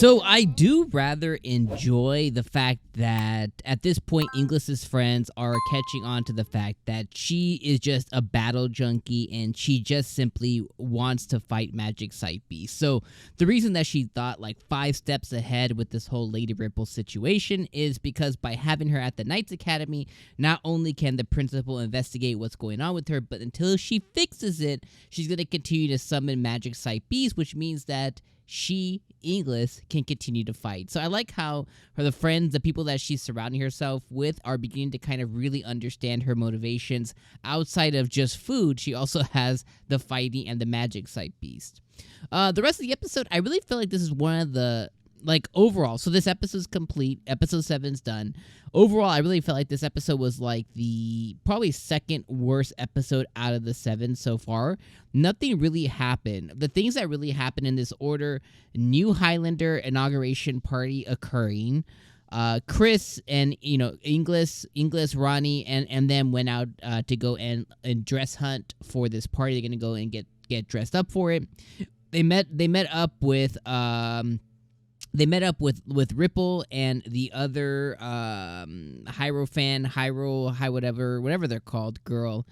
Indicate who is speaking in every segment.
Speaker 1: So I do rather enjoy the fact that at this point Inglis's friends are catching on to the fact that she is just a battle junkie and she just simply wants to fight magic site beasts. So the reason that she thought like 5 steps ahead with this whole Lady Ripple situation is because by having her at the Knights Academy, not only can the principal investigate what's going on with her, but until she fixes it, she's going to continue to summon magic site beasts, which means that she, Inglis, can continue to fight. So I like how the friends, the people that she's surrounding herself with, are beginning to kind of really understand her motivations. Outside of just food, she also has the fighting and the magic site beast. The rest of the episode, I really feel like this is one of the, like, overall, so this episode's complete, episode 7's done. Overall, I really felt like this episode was like the probably second worst episode out of the 7 so far. Nothing really happened. The things that really happened in this order: new Highlander inauguration party occurring, Chris and Inglis, Ronnie, and them went out to go and dress hunt for this party. They're gonna go and get dressed up for it. They met up with Ripple and the other whatever they're called, girl.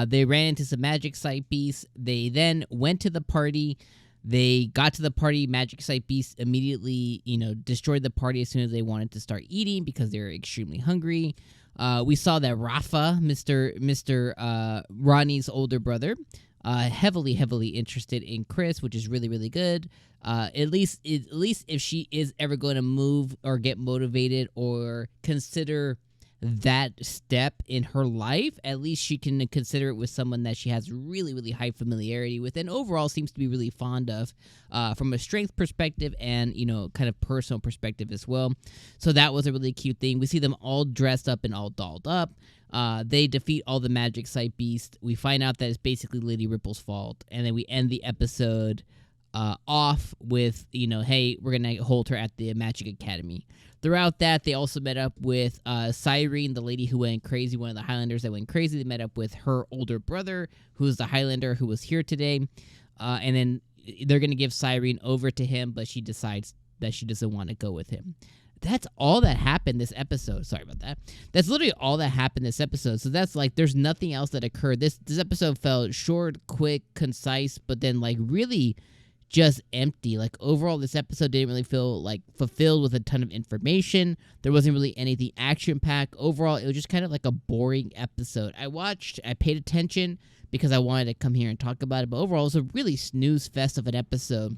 Speaker 1: They ran into some magic site beasts. They then went to the party. They got to the party. Magic site beasts immediately, destroyed the party as soon as they wanted to start eating because they were extremely hungry. We saw that Rafa, Mr. Ronnie's older brother, heavily interested in Chris, which is really, really good. At least if she is ever going to move or get motivated or consider that step in her life, at least she can consider it with someone that she has really, really high familiarity with and overall seems to be really fond of, from a strength perspective and, kind of personal perspective as well. So that was a really cute thing. We see them all dressed up and all dolled up. They defeat all the magic site beasts. We find out that it's basically Lady Ripple's fault. And then we end the episode off with, hey, we're going to hold her at the Magic Academy. Throughout that, they also met up with 𝐒𝐻𝐼rine, the lady who went crazy, one of the Highlanders that went crazy. They met up with her older brother, who's the Highlander who was here today. And then they're going to give 𝐒𝐼rine over to him, but she decides that she doesn't want to go with him. That's all that happened this episode. Sorry about that. That's literally all that happened this episode. So that's like, there's nothing else that occurred. This episode felt short, quick, concise, but then like really just empty. Like overall, this episode didn't really feel like fulfilled with a ton of information. There wasn't really anything action-packed. Overall, it was just kind of like a boring episode. I paid attention because I wanted to come here and talk about it, but overall, it was a really snooze fest of an episode.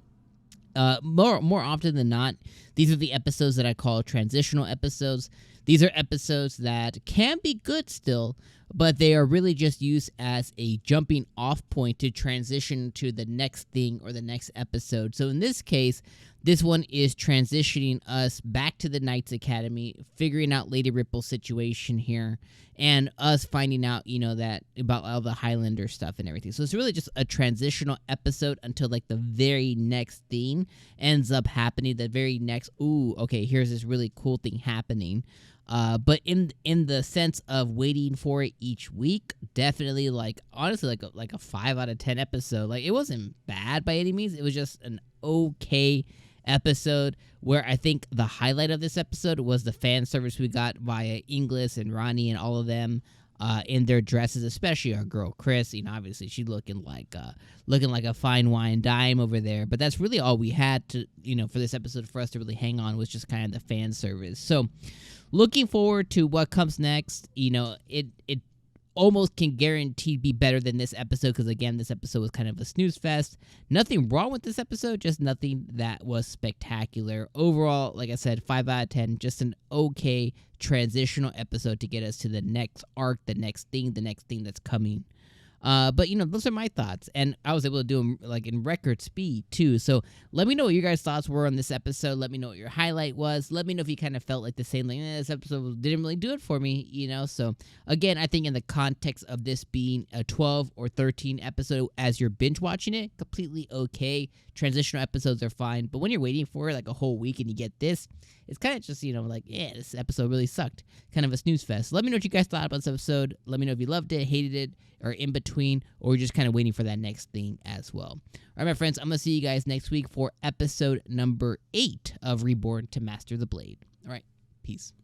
Speaker 1: More often than not, these are the episodes that I call transitional episodes. These are episodes that can be good still, but they are really just used as a jumping off point to transition to the next thing or the next episode. So in this case, this one is transitioning us back to the Knights Academy, figuring out Lady Ripple's situation here, and us finding out, that about all the Highlander stuff and everything. So it's really just a transitional episode until like the very next thing ends up happening. The very next, here's this really cool thing happening. But in the sense of waiting for it each week, definitely honestly like a 5 out of 10 episode. Like it wasn't bad by any means. It was just an okay episode where I think the highlight of this episode was the fan service we got via Inglis and Ronnie and all of them in their dresses, especially our girl Chris. Obviously she's looking like a fine wine dime over there. But that's really all we had to, for this episode for us to really hang on was just kind of the fan service. So looking forward to what comes next. It almost can guarantee be better than this episode because, again, this episode was kind of a snooze fest. Nothing wrong with this episode, just nothing that was spectacular. Overall, like I said, 5 out of 10, just an okay transitional episode to get us to the next arc, the next thing that's coming. But those are my thoughts, and I was able to do them like in record speed too. So let me know what your guys' thoughts were on this episode. Let me know what your highlight was. Let me know if you kind of felt like the same, this episode didn't really do it for me, So again, I think in the context of this being a 12 or 13 episode as you're binge watching it, completely okay. Transitional episodes are fine, but when you're waiting for like a whole week and you get this, it's kind of just, this episode really sucked. Kind of a snooze fest. Let me know what you guys thought about this episode. Let me know if you loved it, hated it, or in between, or just kind of waiting for that next thing as well. All right, my friends, I'm going to see you guys next week for episode number 8 of Reborn to Master the Blade. All right, peace.